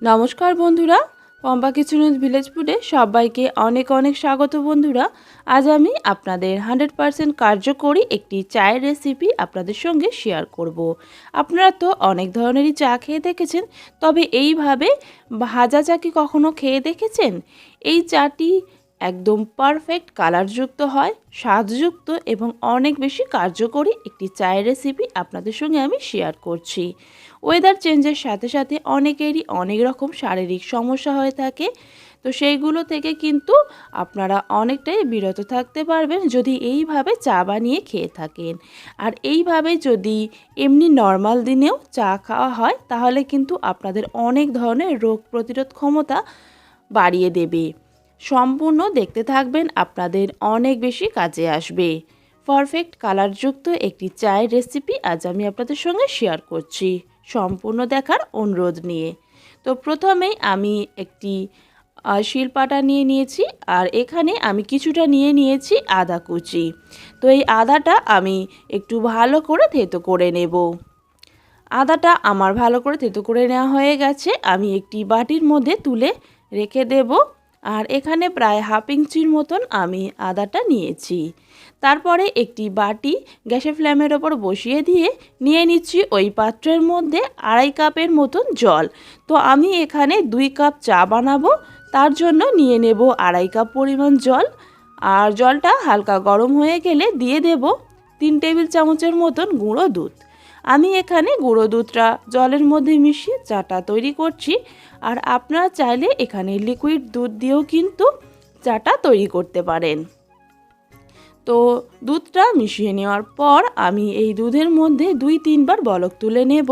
নমস্কার বন্ধুরা, Pampa kitchen with village ফুডে সবাইকে অনেক অনেক স্বাগত। বন্ধুরা, আজ আমি আপনাদের 100% কার্যকরী একটি চায়ের রেসিপি আপনাদের সঙ্গে শেয়ার করব। আপনারা তো অনেক ধরনেরই চা খেয়ে দেখেছেন, তবে এইভাবে ভাজা চা কি কখনো খেয়ে দেখেছেন? এই চাটি একদম পারফেক্ট কালারযুক্ত হয়, স্বাদযুক্ত এবং অনেক বেশি কার্যকরী একটি চায়ের রেসিপি আপনাদের সঙ্গে আমি শেয়ার করছি। ওয়েদার চেঞ্জের সাথে সাথে অনেকেরই অনেক রকম শারীরিক সমস্যা হয়ে থাকে, তো সেইগুলো থেকে কিন্তু আপনারা অনেকটাই বিরত থাকতে পারবেন যদি এইভাবে চা বানিয়ে খেয়ে থাকেন। আর এইভাবে যদি এমনি নর্মাল দিনেও চা খাওয়া হয় তাহলে কিন্তু আপনাদের অনেক ধরনের রোগ প্রতিরোধ ক্ষমতা বাড়িয়ে দেবে। সম্পূর্ণ দেখতে থাকবেন, আপনাদের অনেক বেশি কাজে আসবে। পারফেক্ট কালারযুক্ত একটি চায়ের রেসিপি আজ আমি আপনাদের সঙ্গে শেয়ার করছি, সম্পূর্ণ দেখার অনুরোধ নিয়ে। তো প্রথমেই আমি একটি শিলপাটা নিয়ে নিয়েছি, আর এখানে আমি কিছুটা নিয়ে নিয়েছি আদা কুচি। তো এই আদাটা আমি একটু ভালো করে থেতো করে নেব। আদাটা আমার ভালো করে থেতো করে নেওয়া হয়ে গেছে, আমি একটি বাটির মধ্যে তুলে রেখে দেব। আর এখানে প্রায় হাফ ইঞ্চির মতন আমি আদাটা নিয়েছি। তারপরে একটি বাটি গ্যাসের ফ্লেমের ওপর বসিয়ে দিয়ে নিয়ে নিচ্ছি ওই পাত্রের মধ্যে 2.5 কাপের মতন জল। তো আমি এখানে 2 কাপ চা বানাবো, তার জন্য নিয়ে নেব 2.5 কাপ পরিমাণ জল। আর জলটা হালকা গরম হয়ে গেলে দিয়ে দেব 3 টেবিল চামচের মতন গুঁড়ো দুধ। আমি এখানে গুঁড়ো দুধটা জলের মধ্যে মিশিয়ে চাটা তৈরি করছি, আর আপনারা চাইলে এখানে লিকুইড দুধ দিয়েও কিন্তু চাটা তৈরি করতে পারেন। তো দুধটা মিশিয়ে নেওয়ার পর আমি এই দুধের মধ্যে 2-3 বার বলক তুলে নেব।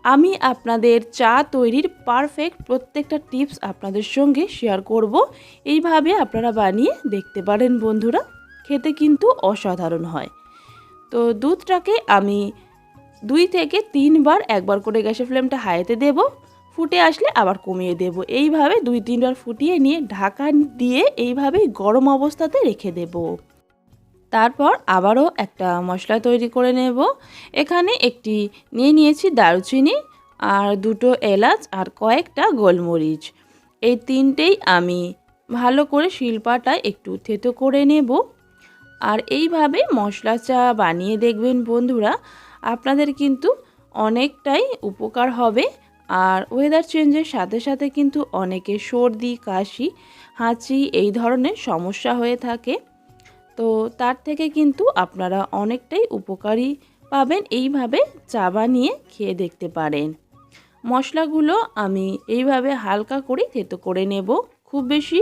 আমি আপনাদের চা তৈরির পারফেক্ট প্রত্যেকটা টিপস আপনাদের সঙ্গে শেয়ার করব। এইভাবে আপনারা বানিয়ে দেখতে পারেন বন্ধুরা, খেতে কিন্তু অসাধারণ হয়। তো দুধটাকে আমি 2 থেকে 3 বার একবার করে গ্যাসের ফ্লেমটা হাইতে দেব, ফুটে আসলে আবার কমিয়ে দেব। এইভাবে 2-3 বার ফুটিয়ে নিয়ে ঢাকা দিয়ে এইভাবেই গরম অবস্থাতে রেখে দেব। তারপর আবারও একটা মশলা তৈরি করে নেব। এখানে একটি নিয়েছি দারুচিনি, আর 2টো এলাচ, আর কয়েকটা গোলমরিচ। এই 3টেই আমি ভালো করে শিলপাটায় একটু থেতো করে নেব। আর এইভাবে মশলা চা বানিয়ে দেখবেন বন্ধুরা, আপনাদের কিন্তু অনেকটাই উপকার হবে। আর ওয়েদার চেঞ্জের সাথে সাথে কিন্তু অনেকে সর্দি, কাশি, হাঁচি এই ধরনের সমস্যা হয়ে থাকে, তো তার থেকে কিন্তু আপনারা অনেকটাই উপকারী পাবেন। এইভাবে চা বানিয়ে খেয়ে দেখতে পারেন। মশলাগুলো আমি এইভাবে হালকা করে থেতো করে নেব, খুব বেশি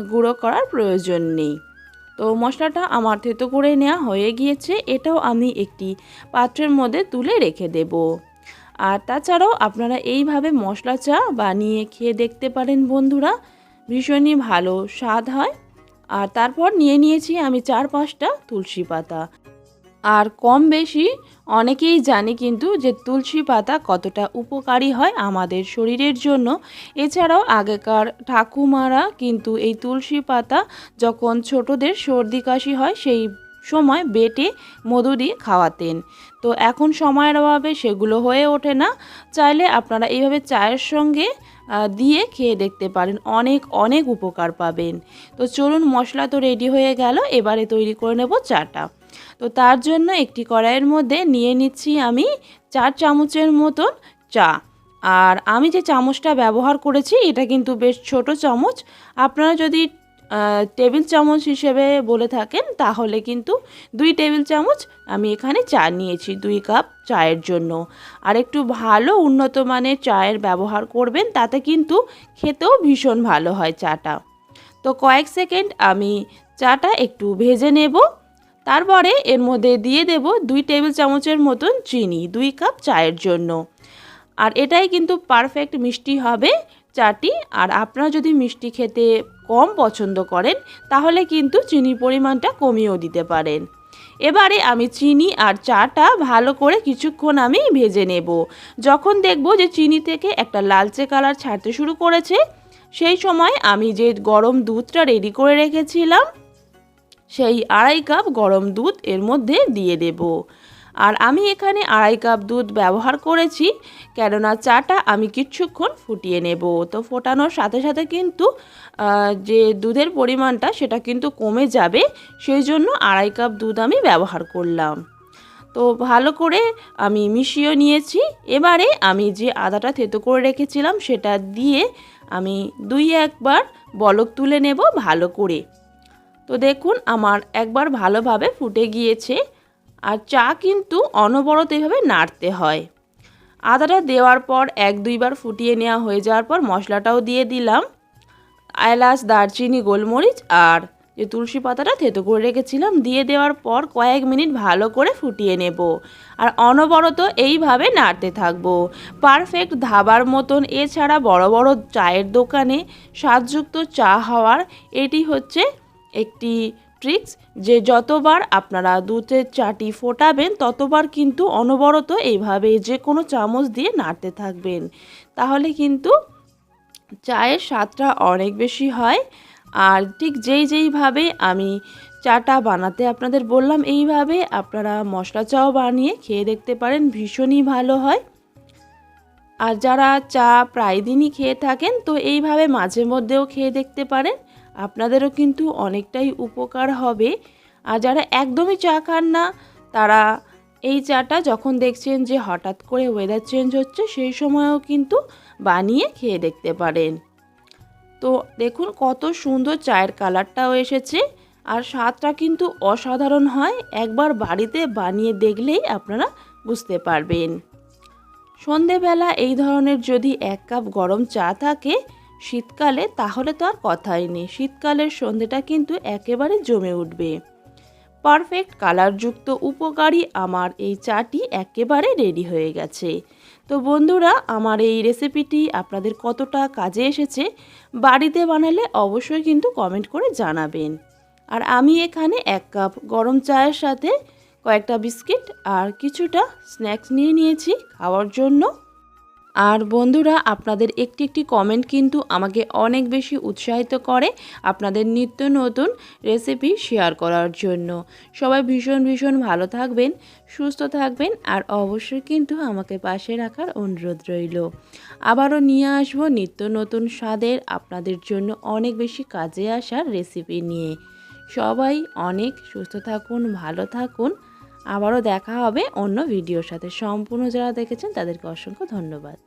গুঁড়ো করার প্রয়োজন নেই। তো মশলাটা আমার থেতো করে নেওয়া হয়ে গিয়েছে, এটাও আমি একটি পাত্রের মধ্যে তুলে রেখে দেব। আর তাছাড়াও আপনারা এইভাবে মশলা চা বানিয়ে খেয়ে দেখতে পারেন বন্ধুরা, ভীষণই ভালো স্বাদ হয়। আর তারপর নিয়েছি আমি 4-5টা তুলসী পাতা। আর কম বেশি অনেকেই জানে কিন্তু যে তুলসী পাতা কতটা উপকারী হয় আমাদের শরীরের জন্য। এছাড়াও আগেকার ঠাকুমারা কিন্তু এই তুলসী পাতা যখন ছোটদের সর্দি কাশি হয় সেই সময় বেটে মধু দিয়ে খাওয়াতেন। তো এখন সময়ের অভাবে সেগুলো হয়ে ওঠে না। চাইলে আপনারা এইভাবে চায়ের সঙ্গে দিয়ে খেয়ে দেখতে পারেন, অনেক অনেক উপকার পাবেন। তো চলুন, মশলা তো রেডি হয়ে গেল, এবারে তৈরি করে নেব চাটা। তো তার জন্য একটি কড়াইয়ের মধ্যে নিয়ে নিচ্ছি আমি 4 চামচের মতন চা। আর আমি যে চামচটা ব্যবহার করেছি এটা কিন্তু বেশ ছোট চামচ। আপনারা যদি টেবিল চামচ হিসেবে বলে থাকেন তাহলে কিন্তু 2 টেবিল চামচ আমি এখানে চা নিয়েছি 2 কাপ চায়ের জন্য। আর একটু ভালো উন্নত মানের চায়ের ব্যবহার করবেন, তাতে কিন্তু খেতেও ভীষণ ভালো হয় চাটা। তো কয়েক সেকেন্ড আমি চাটা একটু ভেজে নেব। তারপরে এর মধ্যে দিয়ে দেব 2 টেবিল চামচের মতন চিনি 2 কাপ চায়ের জন্য। আর এটাই কিন্তু পারফেক্ট মিষ্টি হবে চাটি। আর আপনারা যদি মিষ্টি খেতে কম পছন্দ করেন তাহলে কিন্তু চিনির পরিমাণটা কমিয়েও দিতে পারেন। এবারে আমি চিনি আর চাটা ভালো করে কিছুক্ষণ আমি ভেজে নেব। যখন দেখব যে চিনি থেকে একটা লালচে কালার ছাড়তে শুরু করেছে, সেই সময় আমি যে গরম দুধটা রেডি করে রেখেছিলাম সেই 2.5 কাপ গরম দুধ এর মধ্যে দিয়ে দেব। আর আমি এখানে 2.5 কাপ দুধ ব্যবহার করেছি, কেননা চাটা আমি কিছুক্ষণ ফুটিয়ে নেব। তো ফোটানোর সাথে সাথে কিন্তু যে দুধের পরিমাণটা সেটা কিন্তু কমে যাবে, সেই জন্য 2.5 কাপ দুধ আমি ব্যবহার করলাম। তো ভালো করে আমি মিশিয়ে নিয়েছি। এবারে আমি যে আদাটা থেতো করে রেখেছিলাম সেটা দিয়ে আমি 2-1 বার বলক তুলে নেব ভালো করে। তো দেখুন আমার একবার ভালোভাবে ফুটে গিয়েছে। আর চা কিন্তু অনবরত এভাবে নাড়তে হয়। আদাটা দেওয়ার পর 1-2 বার ফুটিয়ে নেওয়া হয়ে যাওয়ার পর মশলাটাও দিয়ে দিলাম, এলাচ, দারচিনি, গোলমরিচ আর যে তুলসী পাতাটা থেতো করে রেখেছিলাম দিয়ে দেওয়ার পর কয়েক মিনিট ভালো করে ফুটিয়ে নেব। আর অনবরত এইভাবে নাড়তে থাকবো। পারফেক্ট ধাবার মতন এছাড়া বড় বড় চায়ের দোকানে স্বাদযুক্ত চা হওয়ার এটি হচ্ছে একটি ট্রিক্স, যে যতবার আপনারা দুধের চাটি ফোটাবেন ততবার কিন্তু অনবরত এইভাবে যে কোনো চামচ দিয়ে নাড়তে থাকবেন, তাহলে কিন্তু চায়ের স্বাদটা অনেক বেশি হয়। আর ঠিক যেইভাবে আমি চাটা বানাতে আপনাদের বললাম, এইভাবে আপনারা মশলা চাও বানিয়ে খেয়ে দেখতে পারেন, ভীষণই ভালো হয়। আর যারা চা প্রায় দিনই খেয়ে থাকেন তো এইভাবে মাঝে মধ্যেও খেয়ে দেখতে পারেন, আপনাদেরও কিন্তু অনেকটাই উপকার হবে। আর যারা একদমই চা খান না তারা এই চাটা যখন দেখছেন যে হঠাৎ করে ওয়েদার চেঞ্জ হচ্ছে সেই সময়ও কিন্তু বানিয়ে খেয়ে দেখতে পারেন। তো দেখুন কত সুন্দর চায়ের কালারটাও এসেছে আর স্বাদটা কিন্তু অসাধারণ হয়, একবার বাড়িতে বানিয়ে দেখলেই আপনারা বুঝতে পারবেন। সন্ধেবেলা এই ধরনের যদি 1 কাপ গরম চা থাকে শীতকালে, তাহলে তো আর কথাই নেই, শীতকালের সন্ধেটা কিন্তু একেবারে জমে উঠবে। পারফেক্ট কালারযুক্ত উপকারী আমার এই চাটি একেবারে রেডি হয়ে গেছে। তো বন্ধুরা, আমার এই রেসিপিটি আপনাদের কতটা কাজে এসেছে বাড়িতে বানালে অবশ্যই কিন্তু কমেন্ট করে জানাবেন। আর আমি এখানে 1 কাপ গরম চায়ের সাথে কয়েকটা বিস্কিট আর কিছুটা স্ন্যাক্স নিয়ে নিয়েছি খাওয়ার জন্য। আর বন্ধুরা, আপনাদের একটি কমেন্ট কিন্তু আমাকে অনেক বেশি উৎসাহিত করে আপনাদের নিত্য নতুন রেসিপি শেয়ার করার জন্য। সবাই ভীষণ ভালো থাকবেন, সুস্থ থাকবেন আর অবশ্যই কিন্তু আমাকে পাশে রাখার অনুরোধ রইল। আবারও নিয়ে আসবো নিত্য নতুন স্বাদের আপনাদের জন্য অনেক বেশি কাজে আসার রেসিপি নিয়ে। সবাই অনেক সুস্থ থাকুন, ভালো থাকুন। আবারও দেখা হবে অন্য ভিডিওর সাথে। সম্পূর্ণ যারা দেখেছেন তাদেরকে অসংখ্য ধন্যবাদ।